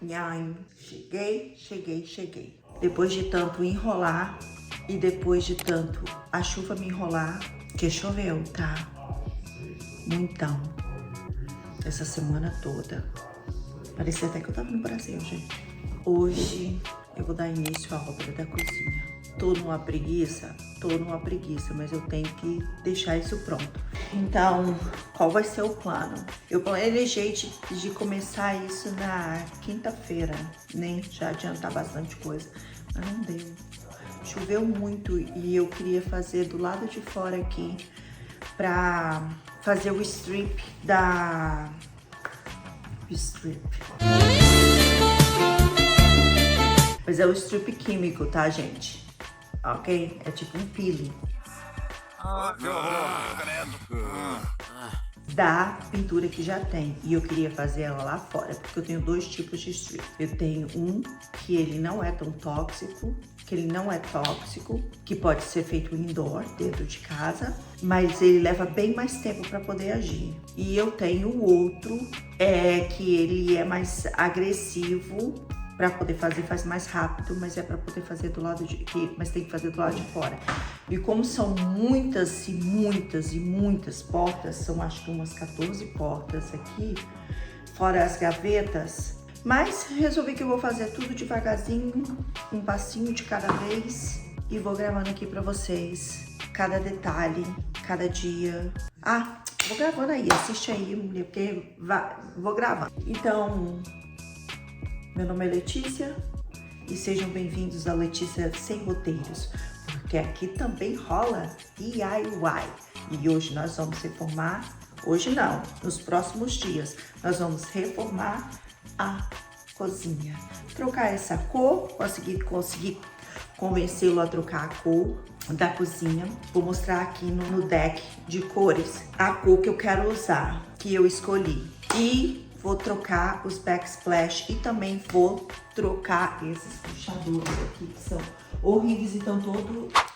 E ai, cheguei. Depois de tanto enrolar e depois de tanto a chuva me enrolar, que choveu, tá? Então, essa semana toda. Parecia até que eu tava no Brasil, gente. Hoje eu vou dar início à obra da cozinha. Tô numa preguiça, mas eu tenho que deixar isso pronto. Então, qual vai ser o plano? Eu planejei de começar isso na quinta-feira, né? Já adiantar bastante coisa, mas não deu. Choveu muito e eu queria fazer do lado de fora aqui pra fazer o strip da... Mas é o strip químico, tá, gente? Ok? É tipo um peeling. Da pintura que já tem. E eu queria fazer ela lá fora, porque eu tenho dois tipos de strip. Eu tenho um que ele não é tão tóxico, que pode ser feito indoor, dentro de casa, mas ele leva bem mais tempo para poder agir. E eu tenho o outro, que ele é mais agressivo, para poder fazer, faz mais rápido, mas é para poder fazer do lado de aqui, mas tem que fazer do lado de fora. E como são muitas portas, são acho que umas 14 portas aqui, fora as gavetas, mas resolvi que eu vou fazer tudo devagarzinho, um passinho de cada vez e vou gravando aqui para vocês, cada detalhe, cada dia. Ah, vou gravando aí, assiste aí, mulher, porque vou gravando. Então, meu nome é Letícia e sejam bem-vindos a Letícia Sem Roteiros, porque aqui também rola DIY. E hoje nós vamos reformar, hoje não, nos próximos dias, nós vamos reformar a cozinha. Trocar essa cor, consegui convencê-lo a trocar a cor da cozinha. Vou mostrar aqui no deck de cores a cor que eu quero usar, que eu escolhi. E vou trocar os backsplash e também vou trocar esses puxadores aqui que são horríveis. Então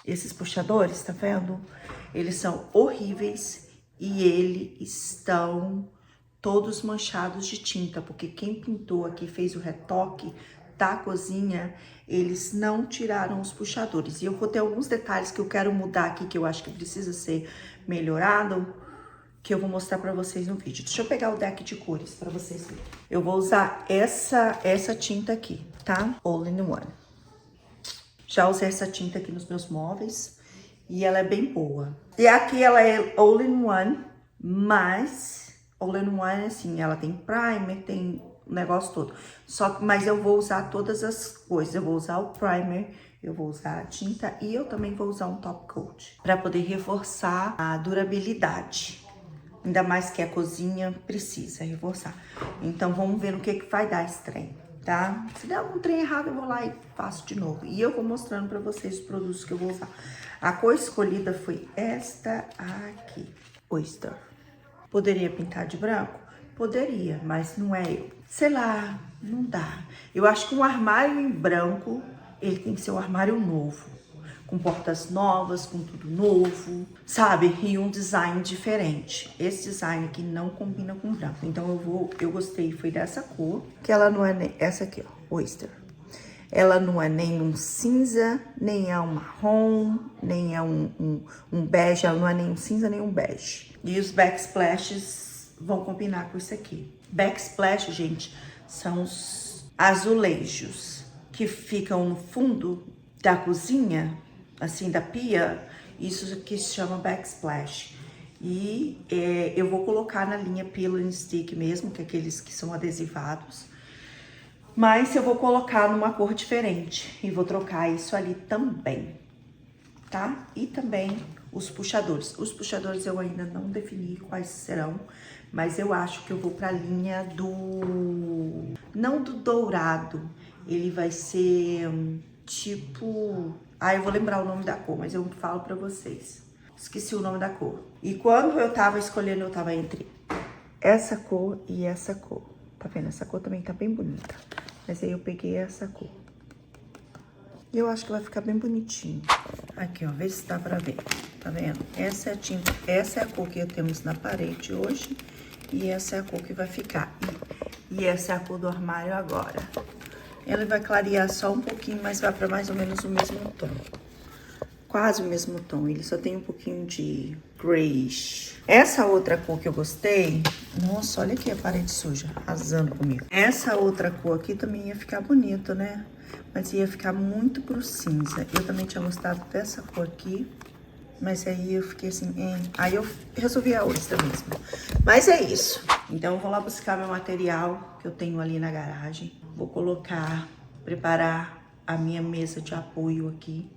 esses puxadores, tá vendo? Eles são horríveis e eles estão todos manchados de tinta, porque quem pintou aqui, fez o retoque da cozinha, eles não tiraram os puxadores. E eu vou ter alguns detalhes que eu quero mudar aqui, que eu acho que precisa ser melhorado, que eu vou mostrar pra vocês no vídeo. Deixa eu pegar o deck de cores pra vocês verem. Eu vou usar essa tinta aqui, tá? All in One. Já usei essa tinta aqui nos meus móveis e ela é bem boa. E aqui ela é All in One, mas All in One, assim, ela tem primer, tem o negócio todo. Mas eu vou usar todas as coisas. Eu vou usar o primer, eu vou usar a tinta e eu também vou usar um top coat pra poder reforçar a durabilidade. Ainda mais que a cozinha precisa reforçar. Então, vamos ver no que vai dar esse trem, tá? Se der algum trem errado, eu vou lá e faço de novo. E eu vou mostrando pra vocês os produtos que eu vou usar. A cor escolhida foi esta aqui, Oyster. Poderia pintar de branco? Poderia, mas não é eu. Sei lá, não dá. Eu acho que um armário em branco, ele tem que ser um armário novo. Com portas novas, com tudo novo, sabe? E um design diferente. Esse design aqui não combina com branco. Então eu gostei, foi dessa cor. Que ela não é nem, essa aqui, ó, Oyster. Ela não é nem um cinza, nem é um marrom, nem é um bege. Ela não é nem um cinza, nem um bege. E os backsplashes vão combinar com isso aqui. Backsplash, gente, são os azulejos que ficam no fundo da cozinha, assim, da pia. Isso aqui se chama backsplash. E eu vou colocar na linha Peel and Stick mesmo, que é aqueles que são adesivados. Mas eu vou colocar numa cor diferente e vou trocar isso ali também, tá? E também os puxadores. Os puxadores eu ainda não defini quais serão, mas eu acho que eu vou pra linha do... não do dourado, ele vai ser tipo... Ah, eu vou lembrar o nome da cor, mas eu falo pra vocês. Esqueci o nome da cor. E quando eu tava escolhendo, eu tava entre essa cor e essa cor. Tá vendo? Essa cor também tá bem bonita. Mas aí eu peguei essa cor. E eu acho que vai ficar bem bonitinho. Aqui, ó, vê se dá pra ver. Tá vendo? Essa é a tinta, essa é a cor que temos na parede hoje. E essa é a cor que vai ficar. E essa é a cor do armário agora. Ela vai clarear só um pouquinho, mas vai pra mais ou menos o mesmo tom. Quase o mesmo tom, ele só tem um pouquinho de grayish. Essa outra cor que eu gostei... Nossa, olha aqui a parede suja, arrasando comigo. Essa outra cor aqui também ia ficar bonito, né? Mas ia ficar muito pro cinza. Eu também tinha gostado dessa cor aqui. Mas aí eu fiquei assim... Aí eu resolvi a outra mesmo. Mas é isso. Então eu vou lá buscar meu material que eu tenho ali na garagem. Vou colocar, preparar a minha mesa de apoio aqui.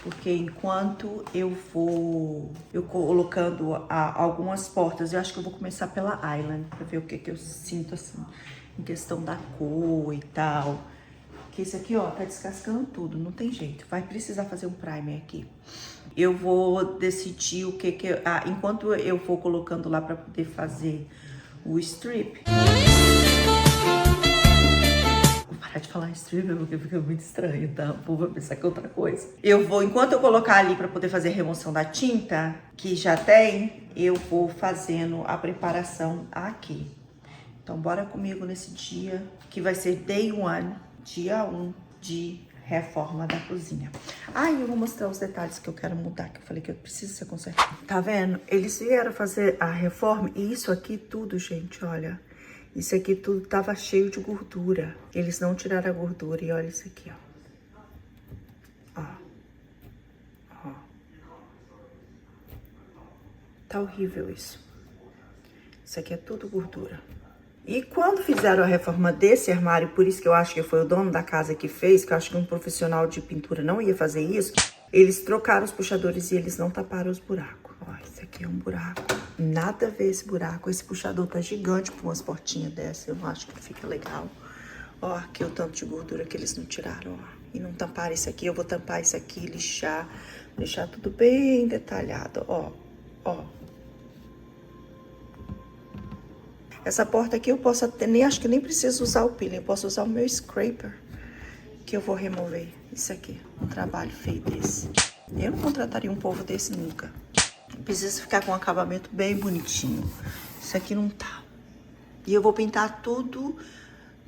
Porque enquanto eu vou colocando algumas portas, eu acho que eu vou começar pela Island, pra ver o que eu sinto, assim, em questão da cor e tal. Porque esse aqui, ó, tá descascando tudo, não tem jeito. Vai precisar fazer um primer aqui. Eu vou decidir o que enquanto eu vou colocando lá pra poder fazer o strip... Parar de falar strip porque fica muito estranho, tá? O povo vai pensar que é outra coisa. Enquanto eu colocar ali pra poder fazer a remoção da tinta, que já tem, eu vou fazendo a preparação aqui. Então, bora comigo nesse dia, que vai ser day 1, dia 1 de reforma da cozinha. Eu vou mostrar os detalhes que eu quero mudar, que eu falei que eu preciso ser consertado. Tá vendo? Eles vieram fazer a reforma e isso aqui tudo, gente, olha... Isso aqui tudo tava cheio de gordura. Eles não tiraram a gordura. E olha isso aqui, ó. Ó. Tá horrível isso. Isso aqui é tudo gordura. E quando fizeram a reforma desse armário, por isso que eu acho que foi o dono da casa que fez, que eu acho que um profissional de pintura não ia fazer isso, eles trocaram os puxadores e eles não taparam os buracos. Ó, esse aqui é um buraco. Nada a ver esse buraco. Esse puxador tá gigante pra umas portinhas dessa. Eu não acho que fica legal. Ó, aqui o tanto de gordura que eles não tiraram, ó. E não tamparam isso aqui. Eu vou tampar isso aqui, lixar. Deixar tudo bem detalhado, ó. Ó. Essa porta aqui eu posso até... acho que nem preciso usar o peeling. Eu posso usar o meu scraper. Que eu vou remover. Isso aqui. Um trabalho feio desse. Eu não contrataria um povo desse nunca. Precisa ficar com um acabamento bem bonitinho. Isso aqui não tá. E eu vou pintar tudo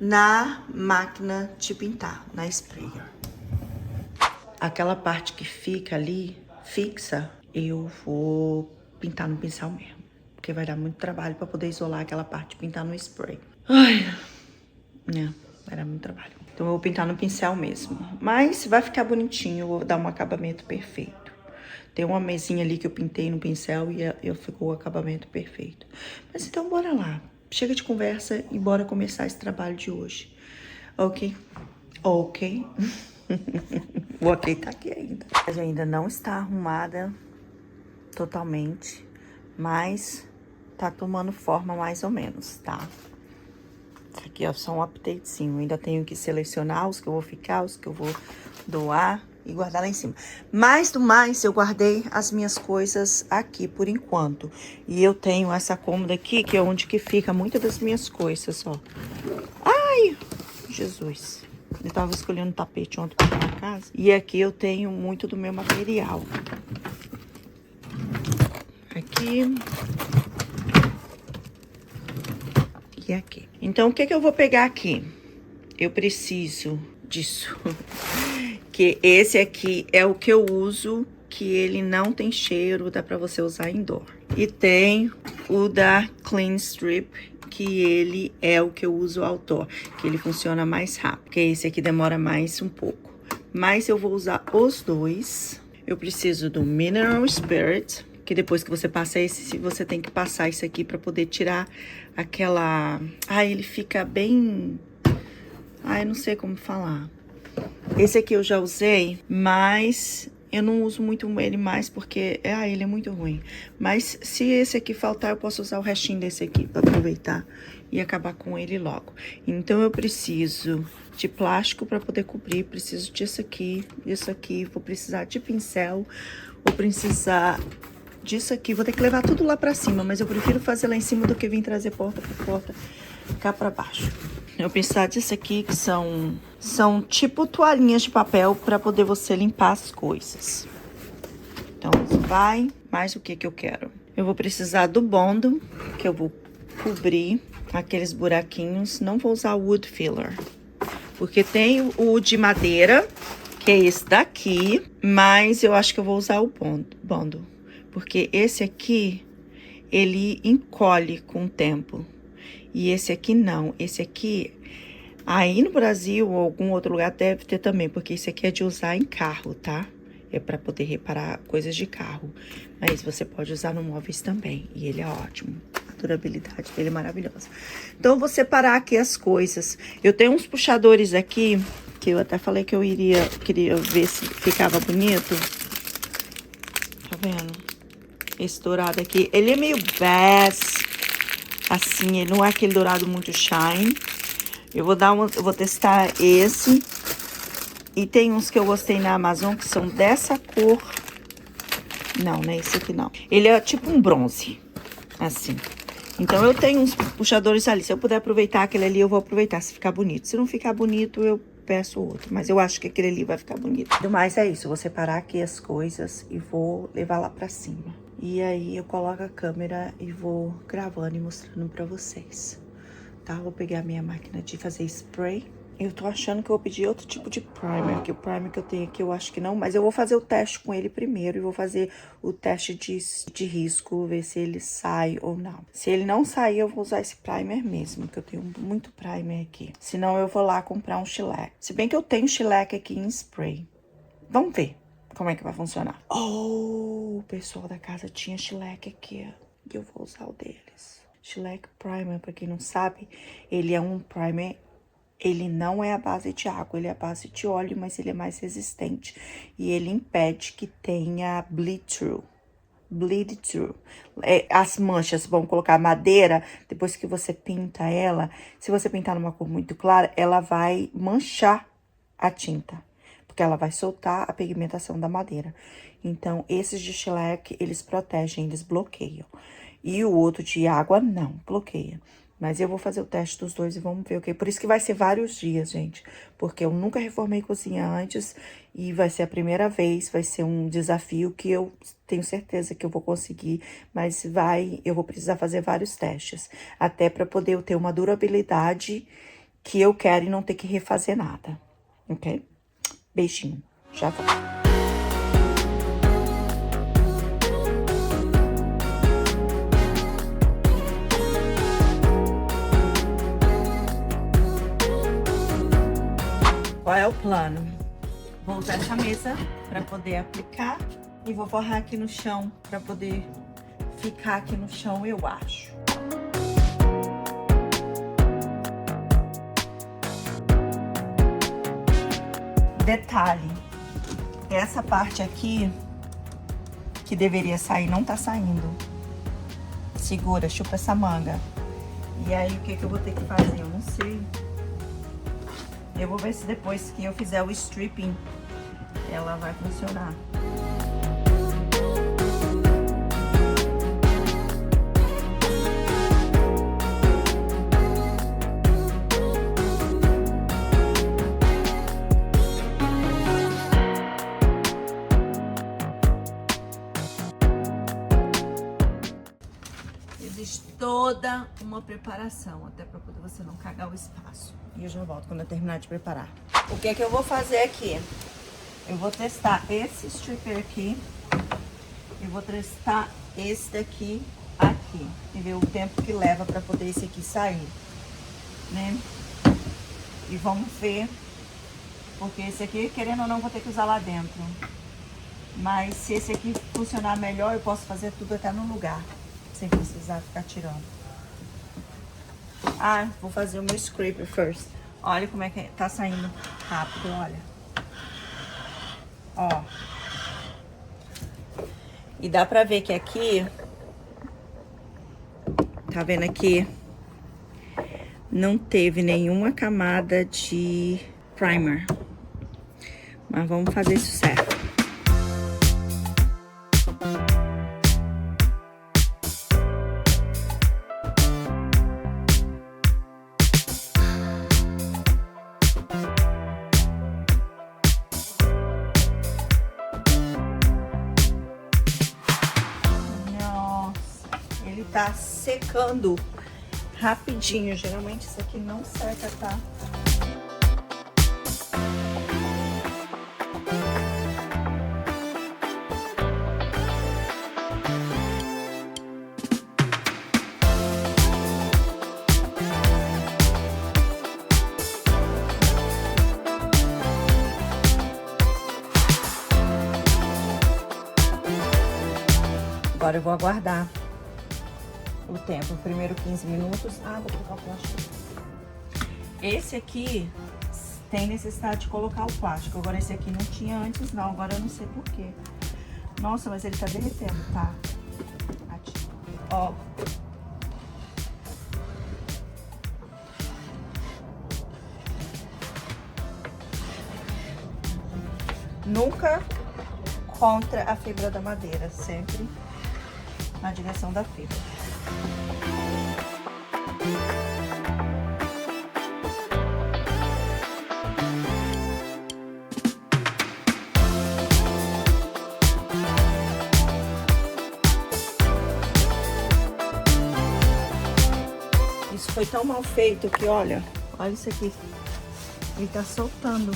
na máquina de pintar, na sprayer. Aquela parte que fica ali, fixa, eu vou pintar no pincel mesmo. Porque vai dar muito trabalho pra poder isolar aquela parte e pintar no spray. Vai dar muito trabalho. Então eu vou pintar no pincel mesmo. Mas vai ficar bonitinho, eu vou dar um acabamento perfeito. Tem uma mesinha ali que eu pintei no pincel e ficou o acabamento perfeito. Mas então bora lá. Chega de conversa e bora começar esse trabalho de hoje. Ok? Ok. O ok tá aqui ainda. A gente ainda não está arrumada totalmente, mas tá tomando forma mais ou menos, tá? Isso aqui é só um updatezinho. Eu ainda tenho que selecionar os que eu vou ficar, os que eu vou doar e guardar lá em cima. Mais do mais, eu guardei as minhas coisas aqui por enquanto. E eu tenho essa cômoda aqui, que é onde que fica muitas das minhas coisas, ó. Ai, Jesus. Eu tava escolhendo tapete ontem pra minha casa. E aqui eu tenho muito do meu material. Aqui. E aqui. Então, o que que eu vou pegar aqui? Eu preciso disso. Que esse aqui é o que eu uso, que ele não tem cheiro, dá pra você usar indoor. E tem o da Clean Strip, que ele é o que eu uso outdoor, que ele funciona mais rápido, porque esse aqui demora mais um pouco. Mas eu vou usar os dois. Eu preciso do Mineral Spirit, que depois que você passa esse, você tem que passar isso aqui pra poder tirar aquela... ele fica bem... eu não sei como falar. Esse aqui eu já usei, mas eu não uso muito ele mais porque ele é muito ruim. Mas se esse aqui faltar, eu posso usar o restinho desse aqui para aproveitar e acabar com ele logo. Então eu preciso de plástico para poder cobrir, preciso disso aqui, vou precisar de pincel, vou precisar disso aqui. Vou ter que levar tudo lá para cima, mas eu prefiro fazer lá em cima do que vir trazer porta por porta cá para baixo. Eu vou precisar disso aqui, que são tipo toalhinhas de papel para poder você limpar as coisas. Então, vai. Mais o que eu quero? Eu vou precisar do Bondo, que eu vou cobrir aqueles buraquinhos. Não vou usar o wood filler, porque tem o de madeira, que é esse daqui, mas eu acho que eu vou usar o bondo, porque esse aqui, ele encolhe com o tempo. E esse aqui não, esse aqui, aí no Brasil ou algum outro lugar deve ter também, porque esse aqui é de usar em carro, tá? É pra poder reparar coisas de carro, mas você pode usar no móveis também, e ele é ótimo. A durabilidade dele é maravilhosa. Então, eu vou separar aqui as coisas. Eu tenho uns puxadores aqui, que eu até falei que eu queria ver se ficava bonito. Tá vendo? Esse dourado aqui, ele é meio bass. Assim, ele não é aquele dourado muito shine. Eu vou testar esse. E tem uns que eu gostei na Amazon que são dessa cor. Não é esse aqui não. Ele é tipo um bronze, assim. Então, eu tenho uns puxadores ali. Se eu puder aproveitar aquele ali, eu vou aproveitar, se ficar bonito. Se não ficar bonito, eu peço outro. Mas eu acho que aquele ali vai ficar bonito. Mas é isso, eu vou separar aqui as coisas e vou levar lá pra cima. E aí, eu coloco a câmera e vou gravando e mostrando pra vocês, tá? Vou pegar minha máquina de fazer spray. Eu tô achando que eu vou pedir outro tipo de primer, que o primer que eu tenho aqui eu acho que não. Mas eu vou fazer o teste com ele primeiro e vou fazer o teste de risco, ver se ele sai ou não. Se ele não sair, eu vou usar esse primer mesmo, que eu tenho muito primer aqui. Senão, eu vou lá comprar um shellac. Se bem que eu tenho shellac aqui em spray. Vamos ver como é que vai funcionar. Oh, o pessoal da casa tinha shellac aqui, ó. E eu vou usar o deles. Shellac Primer, pra quem não sabe, ele é um primer. Ele não é a base de água, ele é a base de óleo, mas ele é mais resistente. E ele impede que tenha bleed through. Bleed through. As manchas, vamos colocar madeira, depois que você pinta ela, se você pintar numa cor muito clara, ela vai manchar a tinta, porque ela vai soltar a pigmentação da madeira. Então, esses de shellac, eles protegem, eles bloqueiam. E o outro de água, não, bloqueia. Mas eu vou fazer o teste dos dois e vamos ver o que. Por isso que vai ser vários dias, gente. Porque eu nunca reformei cozinha antes e vai ser a primeira vez. Vai ser um desafio que eu tenho certeza que eu vou conseguir. Mas eu vou precisar fazer vários testes. Até para poder eu ter uma durabilidade que eu quero e não ter que refazer nada. Ok? Beijinho. Já volto. Qual é o plano? Vou usar essa mesa para poder aplicar e vou forrar aqui no chão para poder ficar aqui no chão, eu acho. Detalhe, essa parte aqui que deveria sair não tá saindo. Segura, chupa essa manga. E aí, o que eu vou ter que fazer? Eu não sei. Eu vou ver se depois que eu fizer o stripping, ela vai funcionar. Existe toda uma preparação, até para poder você não cagar o espaço. E eu já volto quando eu terminar de preparar. O que é que eu vou fazer aqui? Eu vou testar esse stripper aqui. E vou testar esse daqui aqui. E ver o tempo que leva para poder esse aqui sair, né? E vamos ver. Porque esse aqui, querendo ou não, vou ter que usar lá dentro. Mas se esse aqui funcionar melhor, eu posso fazer tudo até no lugar. Sem precisar ficar tirando. Ah, vou fazer o meu scraper first. Olha como é que tá saindo rápido, olha. Ó. E dá pra ver que aqui... Tá vendo aqui? Não teve nenhuma camada de primer. Mas vamos fazer isso certo. Tá secando rapidinho. Geralmente isso aqui não seca, tá? Agora eu vou aguardar o tempo, primeiro 15 minutos. Ah, vou colocar o plástico. Esse aqui tem necessidade de colocar o plástico. Agora esse aqui não tinha antes não, agora eu não sei por quê. Nossa, mas ele tá derretendo, tá? Aqui. Ó. Nunca contra a fibra da madeira, sempre na direção da fibra. Isso foi tão mal feito que, olha isso aqui. Ele tá soltando.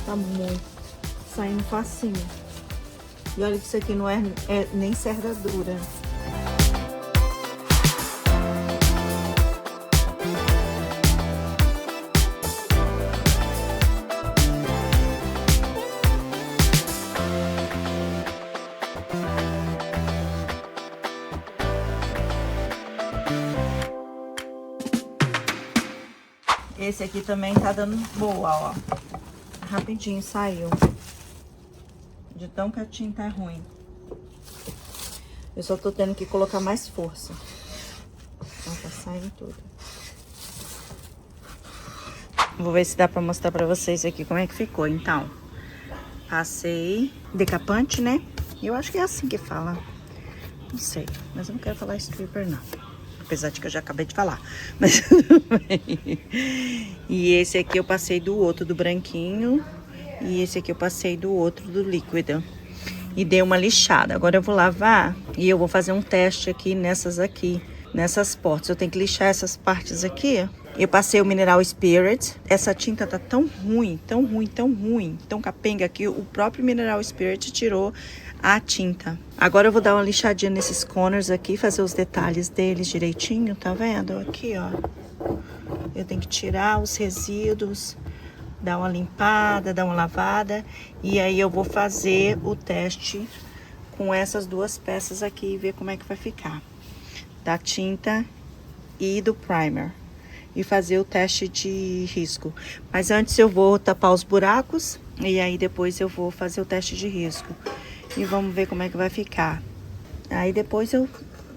Tá muito saindo facinho. E olha que isso aqui não é nem cerda dura. Esse aqui também tá dando boa, ó. Rapidinho saiu. De tão que a tinta é ruim. Eu só tô tendo que colocar mais força. Ó, tá saindo tudo. Vou ver se dá pra mostrar pra vocês aqui como é que ficou, então. Passei decapante, né? Eu acho que é assim que fala. Não sei, mas eu não quero falar stripper, não. Apesar de que eu já acabei de falar. Mas tudo bem. E esse aqui eu passei do outro, do branquinho. E esse aqui eu passei do outro, do líquido. E dei uma lixada. Agora eu vou lavar e eu vou fazer um teste aqui, nessas portas. Eu tenho que lixar essas partes aqui. Eu passei o Mineral Spirit. Essa tinta tá tão ruim, tão ruim, tão ruim, tão capenga que o próprio Mineral Spirit tirou a tinta. Agora eu vou dar uma lixadinha nesses corners aqui, fazer os detalhes deles direitinho, tá vendo? Aqui, ó. Eu tenho que tirar os resíduos, dar uma limpada, dar uma lavada. E aí eu vou fazer o teste com essas duas peças aqui e ver como é que vai ficar. Da tinta e do primer. E fazer o teste de risco. Mas antes eu vou tapar os buracos e aí depois eu vou fazer o teste de risco. E vamos ver como é que vai ficar. Aí depois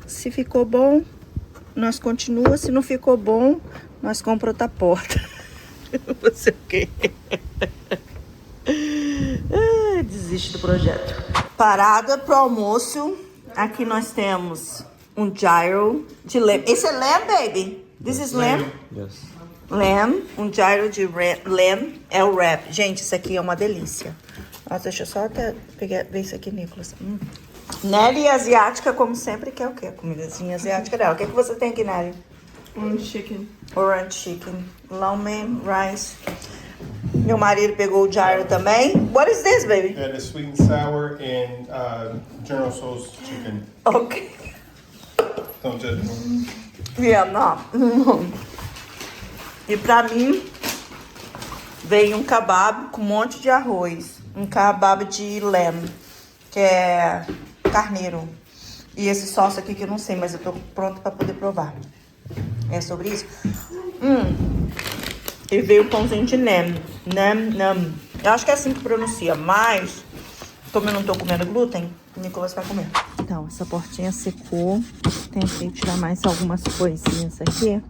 se ficou bom, nós continua. Se não ficou bom, nós compramos outra porta. Você o quê? Desiste do projeto. Parada pro almoço. Aqui nós temos um gyro de lamb. Esse é lamb, baby? This is lamb? Yes. Lamb. Um gyro de lamb é o wrap. Gente, isso aqui é uma delícia. Nossa, deixa eu só até ver isso aqui, Nicolas. Nelly asiática, como sempre, quer o quê? Comidazinha asiática dela. O que você tem aqui, Nelly? Orange chicken. Orange chicken. Lo mein, rice. Meu marido pegou o gyro também. What is this, baby? Yeah, the sweet and sour and General Tso's chicken. Ok. Don't judge me. Yeah, não. E pra mim, veio um kebab com um monte de arroz. Um kebab de lamb, que é carneiro. E esse sócio aqui que eu não sei, mas eu tô pronta pra poder provar. É sobre isso? E veio um pãozinho de nem. Eu acho que é assim que pronuncia, mas como eu não tô comendo glúten, o Nicolas vai comer. Então, essa portinha secou. Tentei tirar mais algumas coisinhas aqui.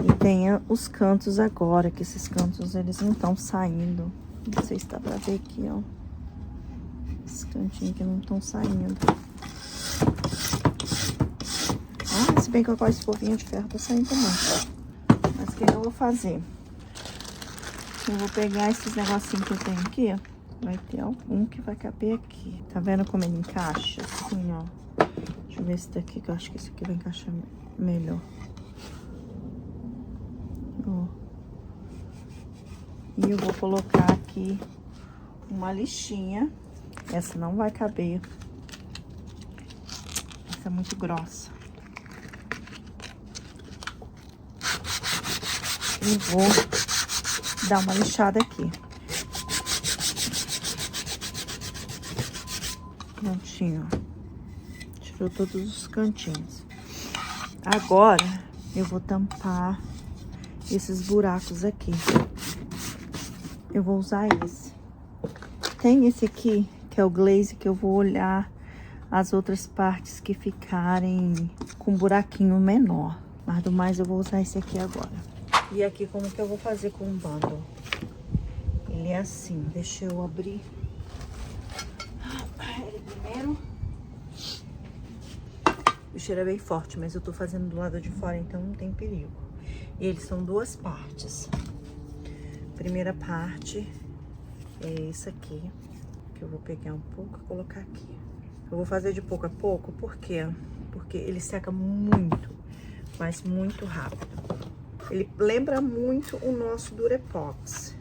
E tem os cantos agora, que esses cantos eles não estão saindo. Não sei se dá pra ver aqui, ó. Esses cantinhos que não estão saindo. Ah, se bem que agora esse povinho de ferro tá saindo também. Mas o que eu vou fazer? Eu vou pegar esses negocinhos que eu tenho aqui, ó. vai ter algum que vai caber aqui. Tá vendo como ele encaixa? Assim, ó. Deixa eu ver esse daqui, que eu acho que esse aqui vai encaixar melhor. Ó. E eu vou colocar aqui uma lixinha. Essa não vai caber. Essa é muito grossa. E vou dar uma lixada aqui. Prontinho. Tirou todos os cantinhos. Agora, eu vou tampar esses buracos aqui. Eu vou usar esse. Tem esse aqui, que é o glaze, que eu vou olhar as outras partes que ficarem com um buraquinho menor. Mas do mais, eu vou usar esse aqui agora. E aqui, como que eu vou fazer com o bundle? Ele é assim, deixa eu abrir ele primeiro. O cheiro é bem forte, mas eu tô fazendo do lado de fora, então não tem perigo. E eles são duas partes. Primeira parte é essa aqui, que eu vou pegar um pouco e colocar aqui. Eu vou fazer de pouco a pouco, por quê? Porque ele seca muito, mas muito rápido. Ele lembra muito o nosso Durepox,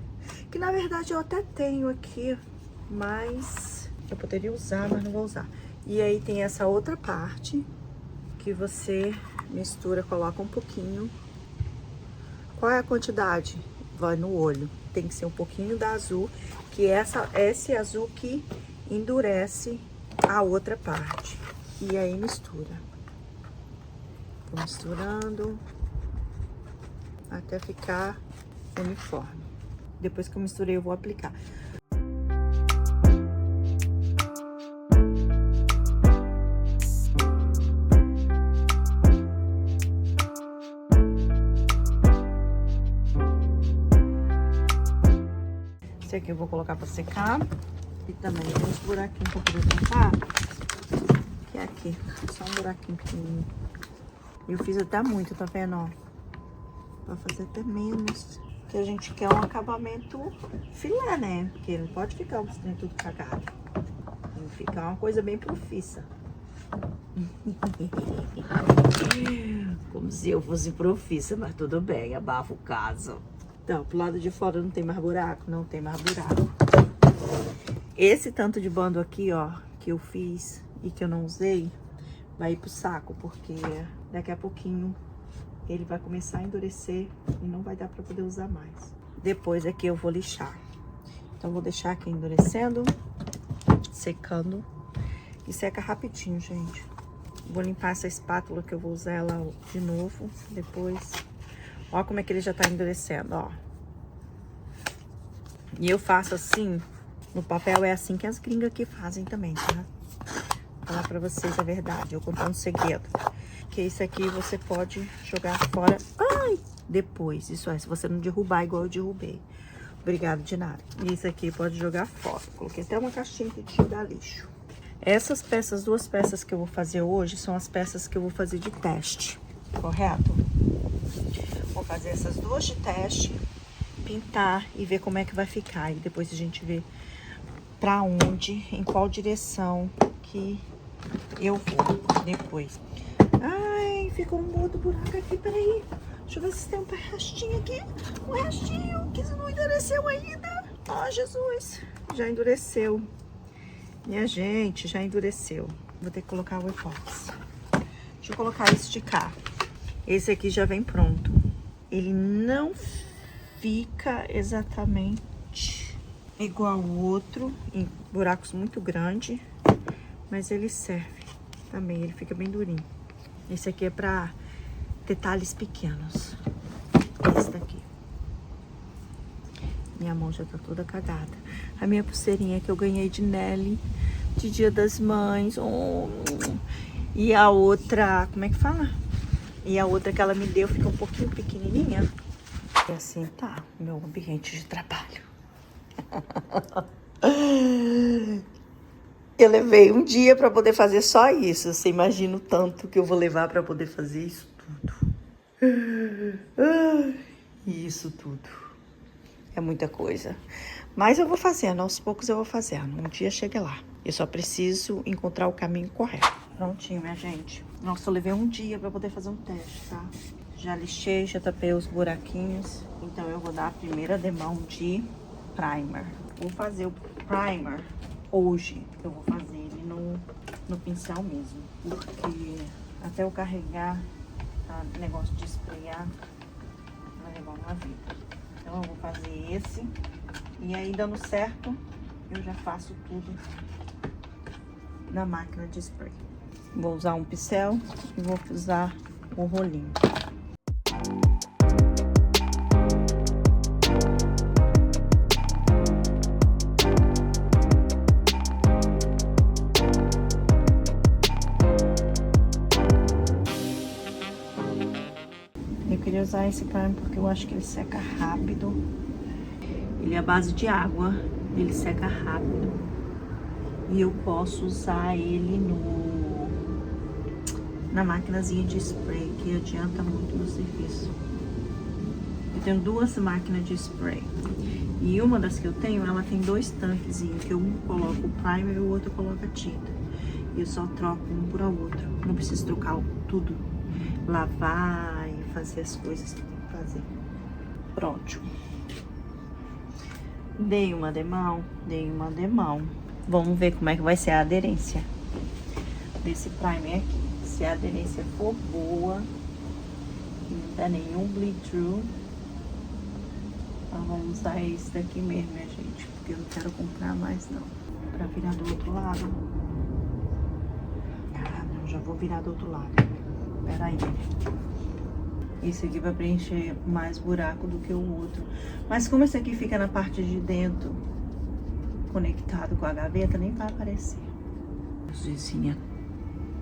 que na verdade eu até tenho aqui, mas eu poderia usar, mas não vou usar. E aí tem essa outra parte que você mistura, coloca um pouquinho. Qual é a quantidade? Vai no olho. Tem que ser um pouquinho da azul, que esse azul que endurece a outra parte. E aí mistura. Vou misturando até ficar uniforme. Depois que eu misturei, eu vou aplicar. Esse aqui eu vou colocar pra secar. E também tem uns buraquinhos pra poder tampar. Que é aqui. Só um buraquinho pequenininho. Eu fiz até muito, tá vendo, ó? Pra fazer até menos. Porque a gente quer um acabamento filé, né? Porque não pode ficar os trem tudo cagado. Tem que ficar uma coisa bem profissa. Como se eu fosse profissa, mas tudo bem, abafa o caso. Então, pro lado de fora não tem mais buraco? Não tem mais buraco. Esse tanto de bando aqui, ó, que eu fiz e que eu não usei, vai ir pro saco, porque daqui a pouquinho ele vai começar a endurecer e não vai dar pra poder usar mais. Depois aqui eu vou lixar. Então, vou deixar aqui endurecendo, secando. E seca rapidinho, gente. Vou limpar essa espátula que eu vou usar ela de novo depois. Ó como é que ele já tá endurecendo, ó. E eu faço assim, no papel é assim que as gringas aqui fazem também, tá? Vou falar pra vocês a verdade, eu contando um segredo. Que isso aqui você pode jogar fora, ai, depois. Isso é, se você não derrubar igual eu derrubei. Obrigado de nada. E isso aqui pode jogar fora. Coloquei até uma caixinha aqui de jogar lixo. Essas peças, duas peças que eu vou fazer hoje, são as peças que eu vou fazer de teste, correto? Vou fazer essas duas de teste, pintar e ver como é que vai ficar. E depois a gente vê pra onde, em qual direção que eu vou depois. Ai, ficou um outro buraco aqui, peraí. Deixa eu ver se tem um restinho aqui. Um restinho, que não endureceu ainda. Ó, Jesus, já endureceu. Minha gente, já endureceu. Vou ter que colocar o epox. Deixa eu colocar e esticar. Esse aqui já vem pronto. Ele não fica exatamente igual o outro, em buracos muito grandes, mas ele serve também, ele fica bem durinho. Esse aqui é pra detalhes pequenos. Esse daqui. Minha mão já tá toda cagada. A minha pulseirinha que eu ganhei de Nelly, de Dia das Mães. Oh. E a outra, como é que fala? E a outra que ela me deu fica um pouquinho pequenininha. E assim tá, meu ambiente de trabalho. Eu levei um dia pra poder fazer só isso. Você imagina o tanto que eu vou levar pra poder fazer isso tudo. Isso tudo. É muita coisa. Mas eu vou fazendo, aos poucos eu vou fazendo. Um dia chega lá. Eu só preciso encontrar o caminho correto. Prontinho, minha gente. Nossa, eu levei um dia pra poder fazer um teste, tá? Já lixei, já tapei os buraquinhos. Então eu vou dar a primeira demão de primer. Vou fazer o primer hoje. Eu vou fazer ele no pincel mesmo. Porque até eu carregar negócio de esfregar vai levar uma vida. Então eu vou fazer esse. E aí, dando certo, eu já faço tudo na máquina de spray. Vou usar um pincel e vou usar o rolinho. Eu queria usar esse primer porque eu acho que ele seca rápido. Ele é a base de água, ele seca rápido. E eu posso usar ele na maquinazinha de spray, que adianta muito no serviço. Eu tenho duas máquinas de spray. E uma das que eu tenho, ela tem dois tanquezinhos, que um coloca o primer e o outro coloca a tinta. E eu só troco um por outro. Não preciso trocar tudo. Lavar e fazer as coisas que tem que fazer. Pronto. Dei uma demão. Vamos ver como é que vai ser a aderência desse primer aqui. Se a aderência for boa, não dá nenhum bleed through, então vamos usar esse daqui mesmo, minha gente, porque eu não quero comprar mais não. Pra virar do outro lado. Ah, não, já vou virar do outro lado. Pera aí. Esse aqui vai preencher mais buraco do que o outro. Mas como esse aqui fica na parte de dentro, conectado com a gaveta, nem vai aparecer. Os vizinhos,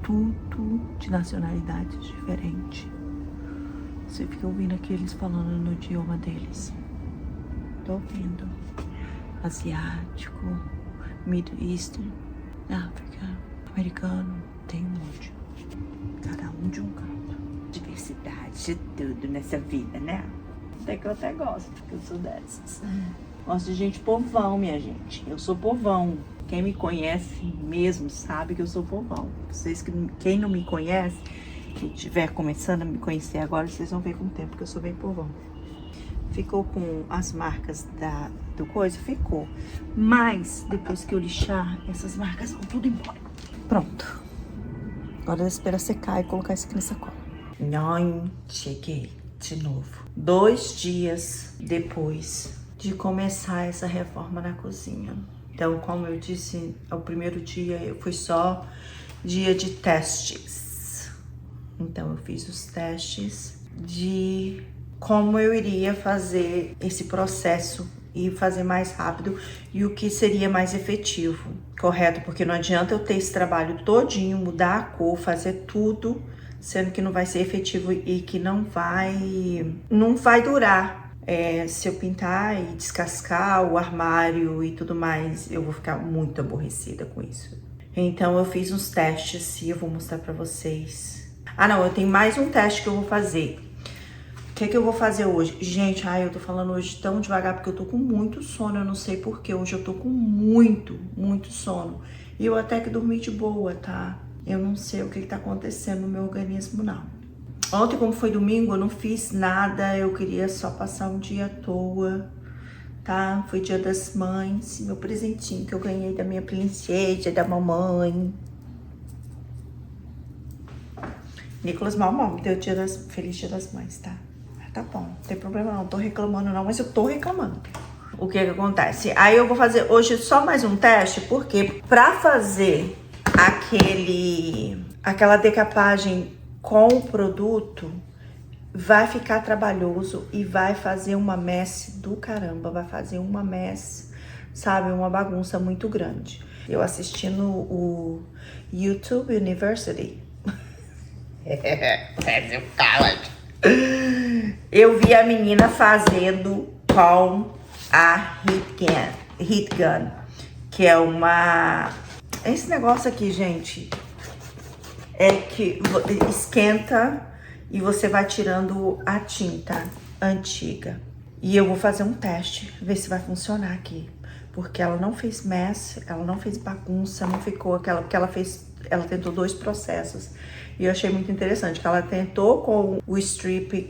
tudo de nacionalidades diferentes. Você fica ouvindo aqueles falando no idioma deles. Tô ouvindo. Asiático, Middle Eastern, África, americano, tem um monte. Cada um de um canto. Diversidade de tudo nessa vida, né? Até que eu até gosto, porque eu sou dessas. Gosto de gente povão, minha gente. Eu sou povão. Quem me conhece mesmo sabe que eu sou povão. Vocês quem não me conhece, que estiver começando a me conhecer agora, vocês vão ver com o tempo que eu sou bem povão. Ficou com as marcas do coisa? Ficou. Mas, depois que eu lixar, essas marcas vão tudo embora. Pronto. Agora eu espero secar e colocar isso aqui na sacola. Não, cheguei de novo. 2 dias depois de começar essa reforma na cozinha. Então, como eu disse, o primeiro dia foi só dia de testes. Então, eu fiz os testes de como eu iria fazer esse processo e fazer mais rápido e o que seria mais efetivo, correto? Porque não adianta eu ter esse trabalho todinho, mudar a cor, fazer tudo, sendo que não vai ser efetivo e que não vai durar. Se eu pintar e descascar o armário e tudo mais, eu vou ficar muito aborrecida com isso. Então eu fiz uns testes e eu vou mostrar pra vocês. Ah não, eu tenho mais um teste que eu vou fazer. O que eu vou fazer hoje? Gente, eu tô falando hoje tão devagar porque eu tô com muito sono, eu não sei porquê. Hoje eu tô com muito sono. E eu até que dormi de boa, tá? Eu não sei o que tá acontecendo no meu organismo, não. Ontem, como foi domingo, eu não fiz nada. Eu queria só passar um dia à toa, tá? Foi dia das mães. Meu presentinho que eu ganhei da minha princesa, da mamãe. Nicolas mal me deu feliz dia das mães, tá? Tá bom, não tem problema não. Tô reclamando não, mas eu tô reclamando. O que acontece? Aí eu vou fazer hoje só mais um teste, porque pra fazer aquela decapagem com o produto, vai ficar trabalhoso e vai fazer uma mess do caramba, vai fazer uma mess, sabe, uma bagunça muito grande. Eu assistindo o YouTube University, eu vi a menina fazendo com a Heat Gun, que é esse negócio aqui, gente, é que esquenta e você vai tirando a tinta antiga. E eu vou fazer um teste, ver se vai funcionar aqui. Porque ela não fez mess, ela não fez bagunça, não ficou aquela... Porque ela tentou 2 processos. E eu achei muito interessante que ela tentou com o strip.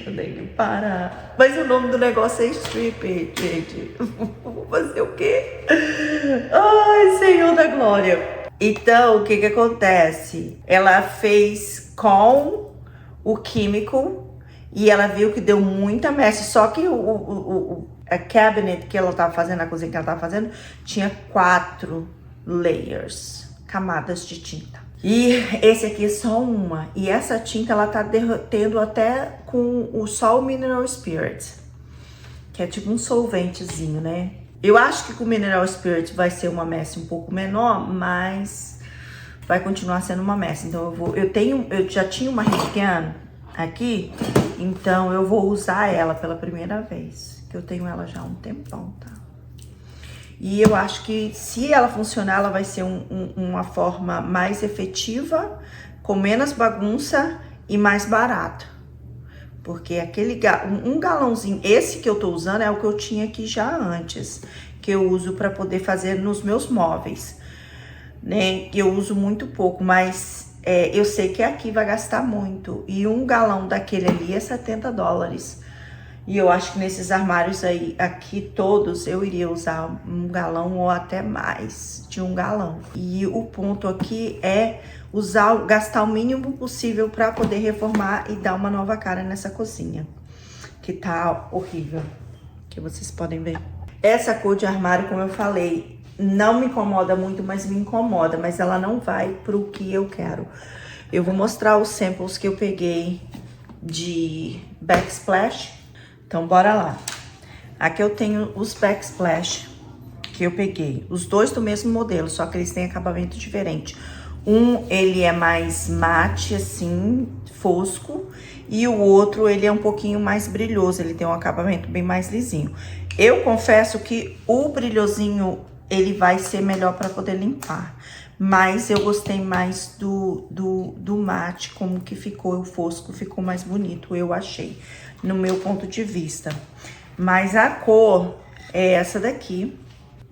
Eu tenho que parar. Mas o nome do negócio é strip, gente. Vou fazer o quê? Ai, Senhor da Glória. Então, o que que acontece? Ela fez com o químico e ela viu que deu muita mess. Só que a cabinet que ela tava fazendo, a cozinha que ela tava fazendo, tinha 4 layers, camadas de tinta. E esse aqui é só uma. E essa tinta, ela tá derretendo até com só o Mineral Spirit, que é tipo um solventezinho, né? Eu acho que com o Mineral Spirit vai ser uma mess um pouco menor, mas vai continuar sendo uma mess. Então eu já tinha uma Rivian aqui, então eu vou usar ela pela primeira vez, que eu tenho ela já há um tempão, tá? E eu acho que se ela funcionar, ela vai ser uma forma mais efetiva, com menos bagunça e mais barata. Porque um galãozinho, esse que eu tô usando é o que eu tinha aqui já antes, que eu uso para poder fazer nos meus móveis, né? Eu uso muito pouco, mas eu sei que aqui vai gastar muito. E um galão daquele ali é $70. E eu acho que nesses armários aí, aqui todos, eu iria usar um galão ou até mais de um galão. E o ponto aqui é gastar o mínimo possível para poder reformar e dar uma nova cara nessa cozinha, que tá horrível, que vocês podem ver. Essa cor de armário, como eu falei, não me incomoda muito, mas me incomoda, mas ela não vai pro que eu quero. Eu vou mostrar os samples que eu peguei de backsplash. Então, bora lá. Aqui eu tenho os backsplash que eu peguei. Os 2 do mesmo modelo, só que eles têm acabamento diferente. Um, ele é mais mate, assim, fosco. E o outro, ele é um pouquinho mais brilhoso. Ele tem um acabamento bem mais lisinho. Eu confesso que o brilhosinho, ele vai ser melhor para poder limpar. Mas eu gostei mais do mate, como que ficou. O fosco ficou mais bonito, eu achei, no meu ponto de vista. Mas a cor é essa daqui,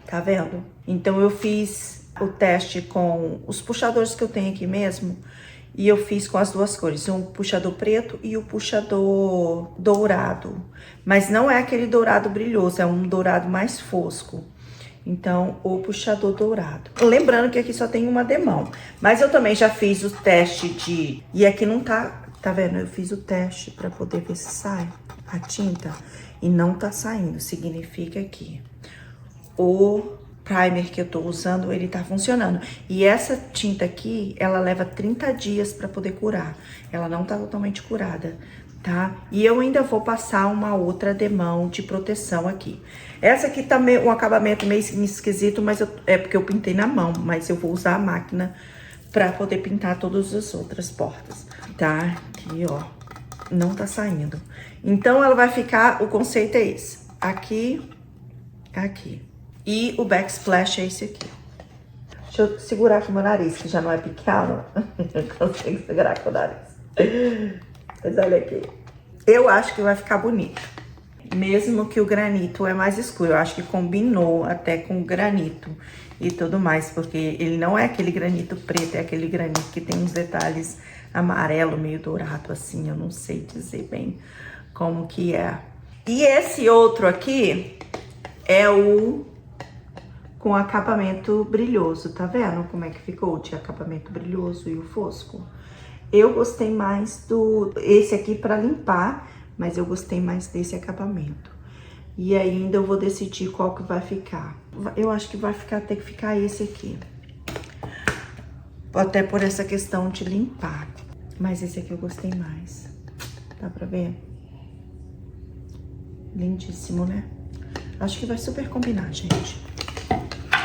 tá vendo? Então eu fiz o teste com os puxadores que eu tenho aqui mesmo. E eu fiz com as 2 cores, um puxador preto e o puxador dourado. Mas não é aquele dourado brilhoso, é um dourado mais fosco. Então, o puxador dourado. Lembrando que aqui só tem uma demão. Mas eu também já fiz o teste de... E aqui não tá... Tá vendo? Eu fiz o teste pra poder ver se sai a tinta. E não tá saindo. Significa que o primer que eu tô usando, ele tá funcionando. E essa tinta aqui, ela leva 30 dias pra poder curar. Ela não tá totalmente curada, tá? E eu ainda vou passar uma outra demão de proteção aqui. Essa aqui tá um acabamento meio esquisito, mas é porque eu pintei na mão. Mas eu vou usar a máquina pra poder pintar todas as outras portas, tá? Aqui, ó, não tá saindo. Então, ela vai ficar, o conceito é esse. Aqui, aqui. E o backsplash é esse aqui. Deixa eu segurar aqui meu nariz, que já não é pequeno. Eu consigo segurar com o nariz. Mas olha aqui. Eu acho que vai ficar bonito. Mesmo que o granito é mais escuro. Eu acho que combinou até com o granito e tudo mais. Porque ele não é aquele granito preto, é aquele granito que tem uns detalhes amarelo, meio dourado, assim. Eu não sei dizer bem como que é. E esse outro aqui é o com acabamento brilhoso. Tá vendo como é que ficou de acabamento brilhoso e o fosco? Eu gostei mais esse aqui para limpar, mas eu gostei mais desse acabamento. E ainda eu vou decidir qual que vai ficar. Eu acho que vai ter que ficar esse aqui. Até por essa questão de limpar. Mas esse aqui eu gostei mais. Dá pra ver? Lindíssimo, né? Acho que vai super combinar, gente.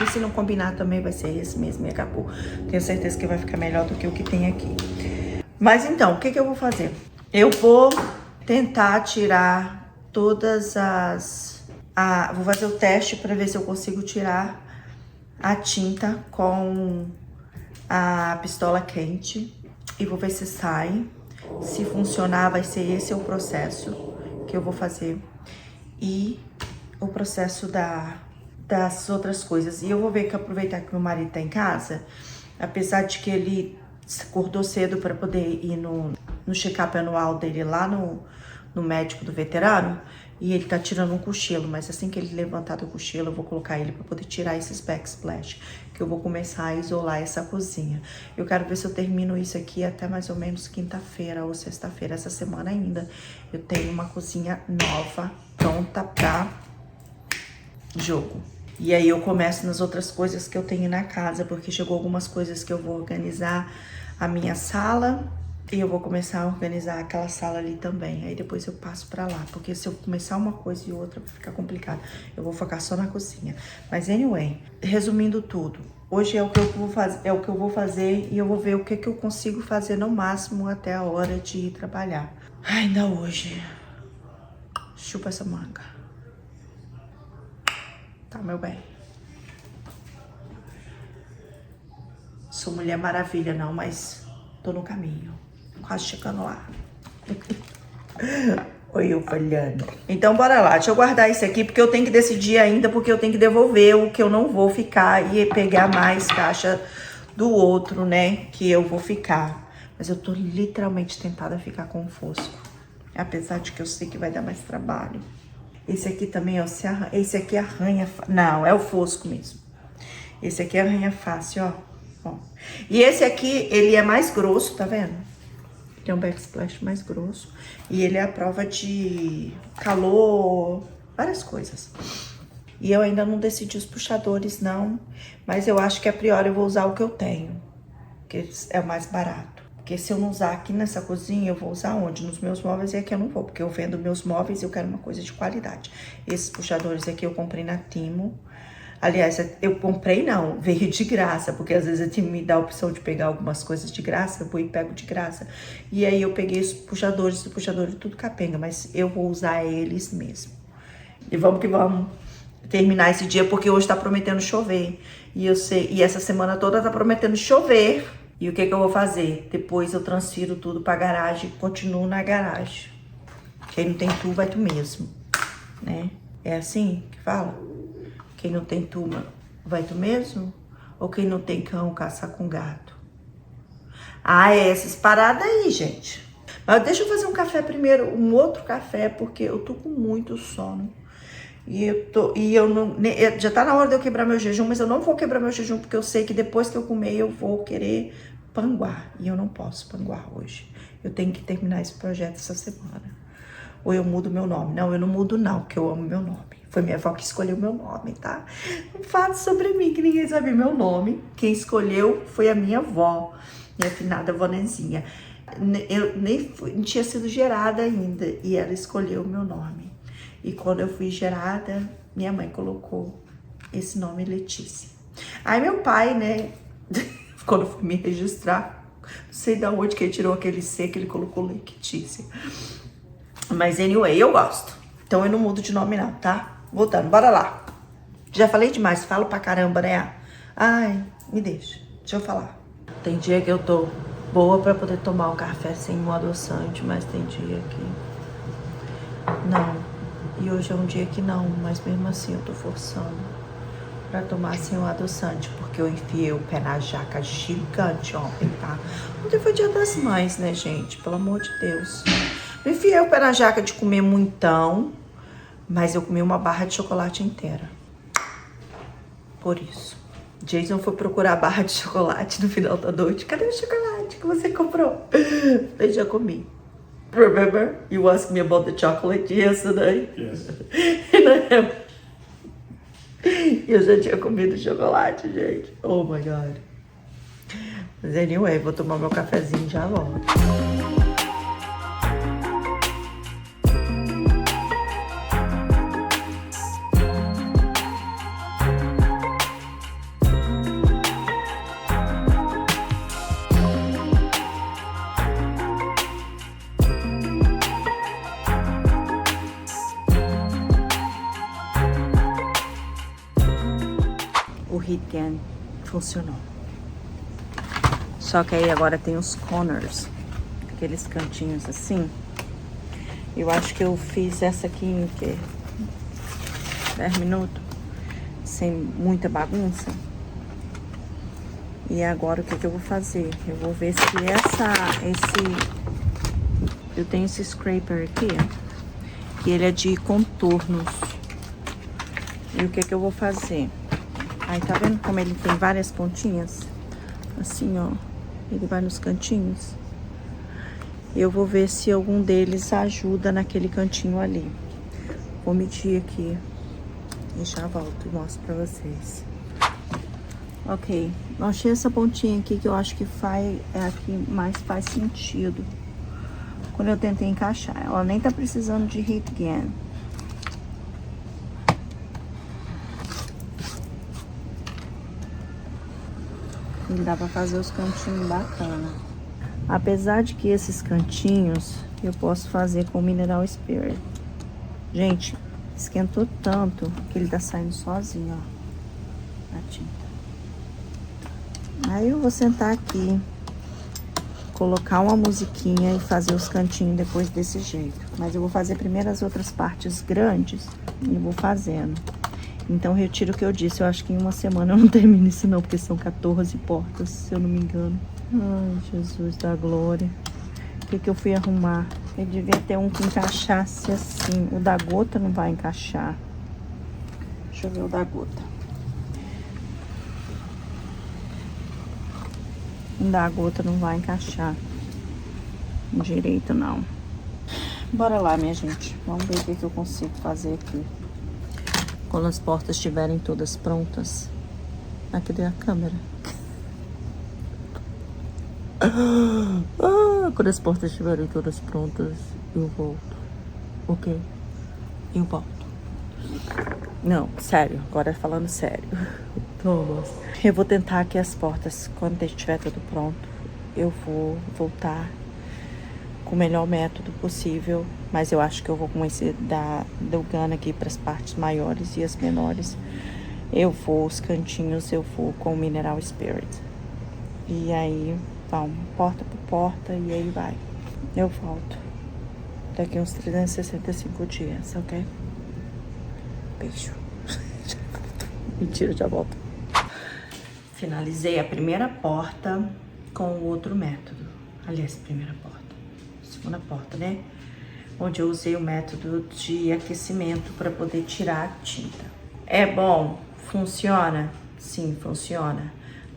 E se não combinar também vai ser esse mesmo e acabou. Tenho certeza que vai ficar melhor do que o que tem aqui. Mas então, o que que eu vou fazer? Eu vou tentar tirar todas vou fazer o teste para ver se eu consigo tirar a tinta com a pistola quente. E vou ver se sai. Se funcionar, vai ser esse o processo que eu vou fazer. E o processo das outras coisas. E eu vou ver que aproveitar que meu marido tá em casa, apesar de que ele acordou cedo para poder ir no check-up anual dele lá no médico do veterano, e ele tá tirando um cochilo, mas assim que ele levantar do cochilo, eu vou colocar ele para poder tirar esses backsplash, que eu vou começar a isolar essa cozinha. Eu quero ver se eu termino isso aqui até mais ou menos quinta-feira ou sexta-feira, essa semana ainda. Eu tenho uma cozinha nova, pronta pra jogo. E aí eu começo nas outras coisas que eu tenho na casa, porque chegou algumas coisas que eu vou organizar a minha sala, e eu vou começar a organizar aquela sala ali também. Aí depois eu passo pra lá, porque se eu começar uma coisa e outra vai ficar complicado. Eu vou focar só na cozinha. Mas anyway, resumindo tudo, hoje é o que eu vou fazer, e eu vou ver o que eu consigo fazer no máximo até a hora de ir trabalhar. Ainda hoje. Chupa essa manga. Tá, meu bem. Sou Mulher Maravilha não, mas tô no caminho. Quase chegando lá. Oi, eu falhando. Então, bora lá. Deixa eu guardar isso aqui, porque eu tenho que decidir ainda, porque eu tenho que devolver o que eu não vou ficar e pegar mais caixa do outro, né, que eu vou ficar. Mas eu tô literalmente tentada a ficar com o Fosco. Apesar de que eu sei que vai dar mais trabalho. Esse aqui também, ó, esse aqui arranha... Não, é o Fosco mesmo. Esse aqui arranha fácil, ó. E esse aqui, ele é mais grosso, tá vendo? Tem um backsplash mais grosso. E ele é a prova de calor, várias coisas. E eu ainda não decidi os puxadores, não. Mas eu acho que a priori eu vou usar o que eu tenho, que é o mais barato. Porque se eu não usar aqui nessa cozinha, eu vou usar onde? Nos meus móveis, e aqui eu não vou. Porque eu vendo meus móveis e eu quero uma coisa de qualidade. Esses puxadores aqui eu comprei na Timo. Aliás, eu comprei não, veio de graça, porque às vezes a Timo me dá a opção de pegar algumas coisas de graça, eu vou e pego de graça. E aí eu peguei os puxadores tudo capenga, mas eu vou usar eles mesmo. E vamos que vamos terminar esse dia, porque hoje tá prometendo chover. E eu sei, e essa semana toda tá prometendo chover. E o que eu vou fazer? Depois eu transfiro tudo pra garagem e continuo na garagem. Quem não tem tu, vai tu mesmo, né? É assim que fala? Quem não tem turma, vai tu mesmo? Ou quem não tem cão, caça com gato? Ah, é essas paradas aí, gente. Mas deixa eu fazer um café primeiro, um outro café, porque eu tô com muito sono. Já tá na hora de eu quebrar meu jejum, mas eu não vou quebrar meu jejum, porque eu sei que depois que eu comer, eu vou querer panguar. E eu não posso panguar hoje. Eu tenho que terminar esse projeto essa semana. Ou eu mudo meu nome. Não, eu não mudo não, porque eu amo meu nome. Foi minha avó que escolheu meu nome, tá? Um fato sobre mim, que ninguém sabe meu nome. Quem escolheu foi a minha avó, minha afinada avó Nenzinha. Eu nem tinha sido gerada ainda, e ela escolheu o meu nome. E quando eu fui gerada, minha mãe colocou esse nome, Letícia. Aí meu pai, né, quando eu fui me registrar, não sei de onde que ele tirou aquele C que ele colocou Letícia. Mas anyway, eu gosto. Então eu não mudo de nome não, tá? Voltando, bora lá. Já falei demais, falo pra caramba, né? Ai, me deixa eu falar. Tem dia que eu tô boa pra poder tomar um café sem um adoçante, mas tem dia que não. E hoje é um dia que não, mas mesmo assim eu tô forçando pra tomar sem um adoçante, porque eu enfiei o pé na jaca gigante ontem, tá? Ontem foi dia das mães, né, gente? Pelo amor de Deus. Eu enfiei o pé na jaca de comer muitão, mas eu comi uma barra de chocolate inteira. Por isso. Jason foi procurar a barra de chocolate no final da noite. Cadê o chocolate que você comprou? Eu já comi. Remember? You asked me about the chocolate yesterday? Yes. Eu já tinha comido chocolate, gente. Oh my God. Mas anyway, vou tomar meu cafezinho e já volto. O heat gun funcionou. Só que aí agora tem os corners. aqueles cantinhos assim. Eu acho que eu fiz essa aqui em que 10 minutos, sem muita bagunça. E agora o que eu vou fazer? Eu vou ver se eu tenho esse scraper aqui, que ele é de contornos. E o que eu vou fazer? Aí, tá vendo como ele tem várias pontinhas? Assim, ó. Ele vai nos cantinhos. Eu vou ver se algum deles ajuda naquele cantinho ali. Vou medir aqui. E já volto e mostro pra vocês. Ok. Eu achei essa pontinha aqui que eu acho que é a que mais faz sentido. Quando eu tentei encaixar. Ela nem tá precisando de heat gun. E dá pra fazer os cantinhos bacana. Apesar de que esses cantinhos eu posso fazer com Mineral Spirit. Gente, esquentou tanto que ele tá saindo sozinho, ó. A tinta. Aí eu vou sentar aqui, colocar uma musiquinha e fazer os cantinhos depois desse jeito. Mas eu vou fazer primeiro as outras partes grandes e vou fazendo. Então, retiro o que eu disse. Eu acho que em uma semana eu não termino isso não, porque são 14 portas, se eu não me engano. Ai, Jesus da glória. O que eu fui arrumar? Eu devia ter um que encaixasse assim. O da gota não vai encaixar. Deixa eu ver o da gota. O da gota não vai encaixar direito, não. Bora lá, minha gente. Vamos ver o que eu consigo fazer aqui. Quando as portas estiverem todas prontas. Ah, cadê a câmera? Quando as portas estiverem todas prontas, eu volto. Ok? Eu volto. Não, sério. Agora falando sério. Thomas. Eu vou tentar que as portas, quando estiver tudo pronto, eu vou voltar com o melhor método possível. Mas eu acho que eu vou com esse do gun aqui para as partes maiores e as menores. Os cantinhos eu vou com o Mineral Spirit. E aí, vamos, porta por porta e aí vai. Eu volto daqui uns 365 dias, ok? Beijo. Mentira, já volto. Finalizei a primeira porta com o outro método. Aliás, primeira porta. Segunda porta, né? Onde eu usei o método de aquecimento para poder tirar a tinta. É bom? Funciona? Sim, funciona.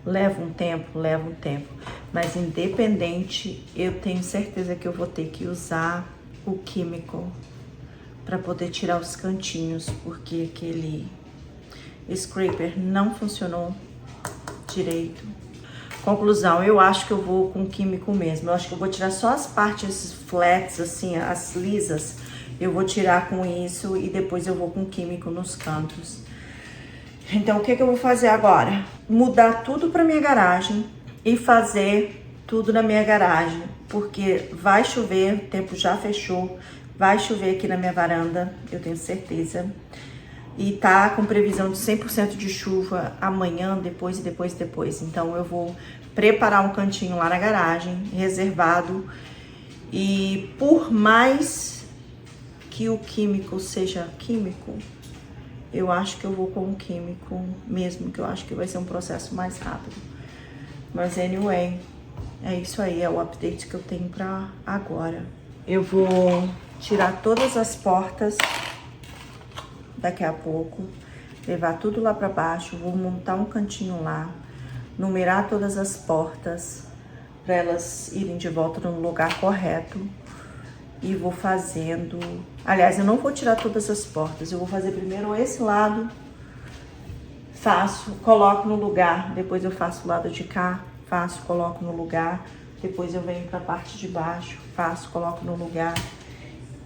Leva um tempo? Leva um tempo. Mas independente, eu tenho certeza que eu vou ter que usar o químico para poder tirar os cantinhos, porque aquele scraper não funcionou direito. Conclusão, eu acho que eu vou com químico mesmo. Eu acho que eu vou tirar só as partes flats, assim, as lisas. Eu vou tirar com isso e depois eu vou com químico nos cantos. Então, o que eu vou fazer agora? Mudar tudo pra minha garagem e fazer tudo na minha garagem. Porque vai chover, o tempo já fechou. Vai chover aqui na minha varanda, eu tenho certeza. E tá com previsão de 100% de chuva amanhã, depois. Então eu vou preparar um cantinho lá na garagem, reservado. E por mais que o químico seja químico, eu acho que eu vou com o químico mesmo, que eu acho que vai ser um processo mais rápido. Mas anyway, é isso aí, é o update que eu tenho pra agora. Eu vou tirar todas as portas daqui a pouco, levar tudo lá pra baixo, vou montar um cantinho lá, numerar todas as portas para elas irem de volta no lugar correto e vou fazendo. Aliás, eu não vou tirar todas as portas, eu vou fazer primeiro esse lado, faço, coloco no lugar, depois eu faço o lado de cá, faço, coloco no lugar, depois eu venho pra parte de baixo, faço, coloco no lugar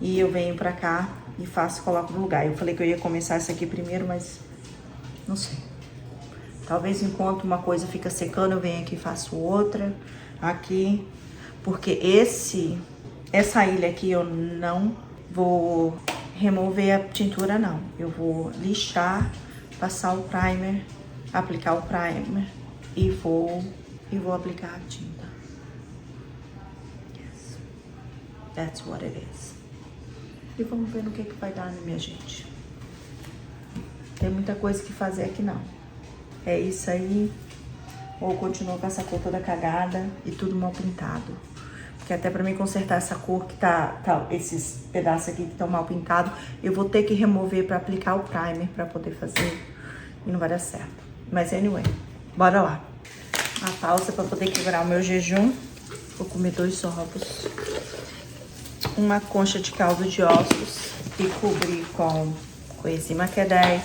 e eu venho pra cá e faço, coloco no lugar. Eu falei que eu ia começar essa aqui primeiro, mas não sei. Talvez enquanto uma coisa fica secando, eu venho aqui e faço outra aqui. Porque essa ilha aqui eu não vou remover a tintura, não. Eu vou lixar, passar o primer, aplicar o primer e vou aplicar a tinta. Yes. That's what it is. E vamos ver no que vai dar, né, minha gente? Tem muita coisa que fazer aqui não. É isso aí. Ou continuo com essa cor toda cagada e tudo mal pintado. Porque até pra mim consertar essa cor que tá esses pedaços aqui que estão mal pintados, eu vou ter que remover pra aplicar o primer pra poder fazer. E não vai dar certo. Mas anyway, bora lá. A pausa pra poder quebrar o meu jejum. Vou comer 2 ovos. Uma concha de caldo de ossos e cobrir com coenzima Q10,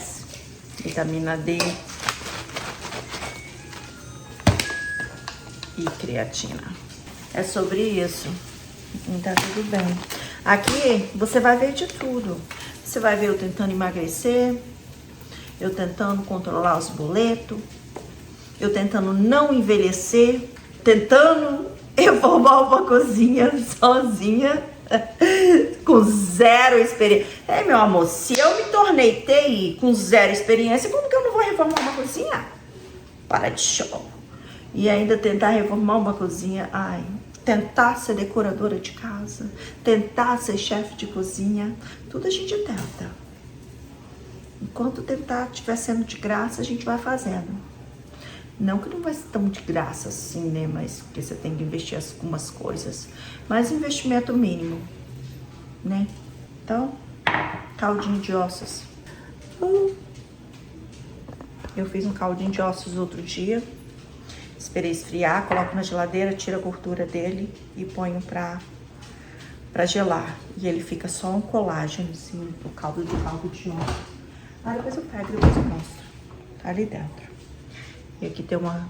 vitamina D e creatina. É sobre isso. E tá tudo bem. Aqui você vai ver de tudo. Você vai ver eu tentando emagrecer, eu tentando controlar os boletos, eu tentando não envelhecer, tentando reformar uma cozinha sozinha. Com 0 experiência. É, meu amor, se eu me tornei TI com 0 experiência, como que eu não vou reformar uma cozinha? Para de show. E ainda tentar reformar uma cozinha, ai, tentar ser decoradora de casa, tentar ser chefe de cozinha, tudo a gente tenta. Enquanto tentar estiver sendo de graça, a gente vai fazendo. Não que não vai ser tão de graça assim, né? Mas porque você tem que investir algumas coisas. Mas investimento mínimo, né? Então, caldinho de ossos. Eu fiz um caldinho de ossos outro dia. Esperei esfriar, coloco na geladeira, tiro a gordura dele e ponho pra gelar. E ele fica só um colágeno, assim, o caldo de ossos. Ah, depois eu pego, depois eu mostro. Tá ali dentro. E aqui tem uma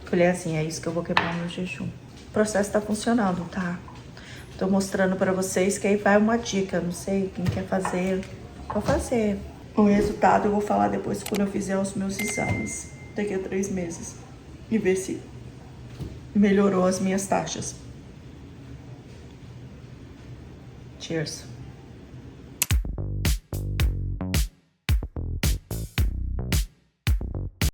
colherzinha, é isso que eu vou quebrar no meu jejum. O processo tá funcionando, tá? Tô mostrando pra vocês que aí vai uma dica, não sei, quem quer fazer, pode fazer. O resultado eu vou falar depois quando eu fizer os meus exames, daqui a 3 meses. E ver se melhorou as minhas taxas. Cheers.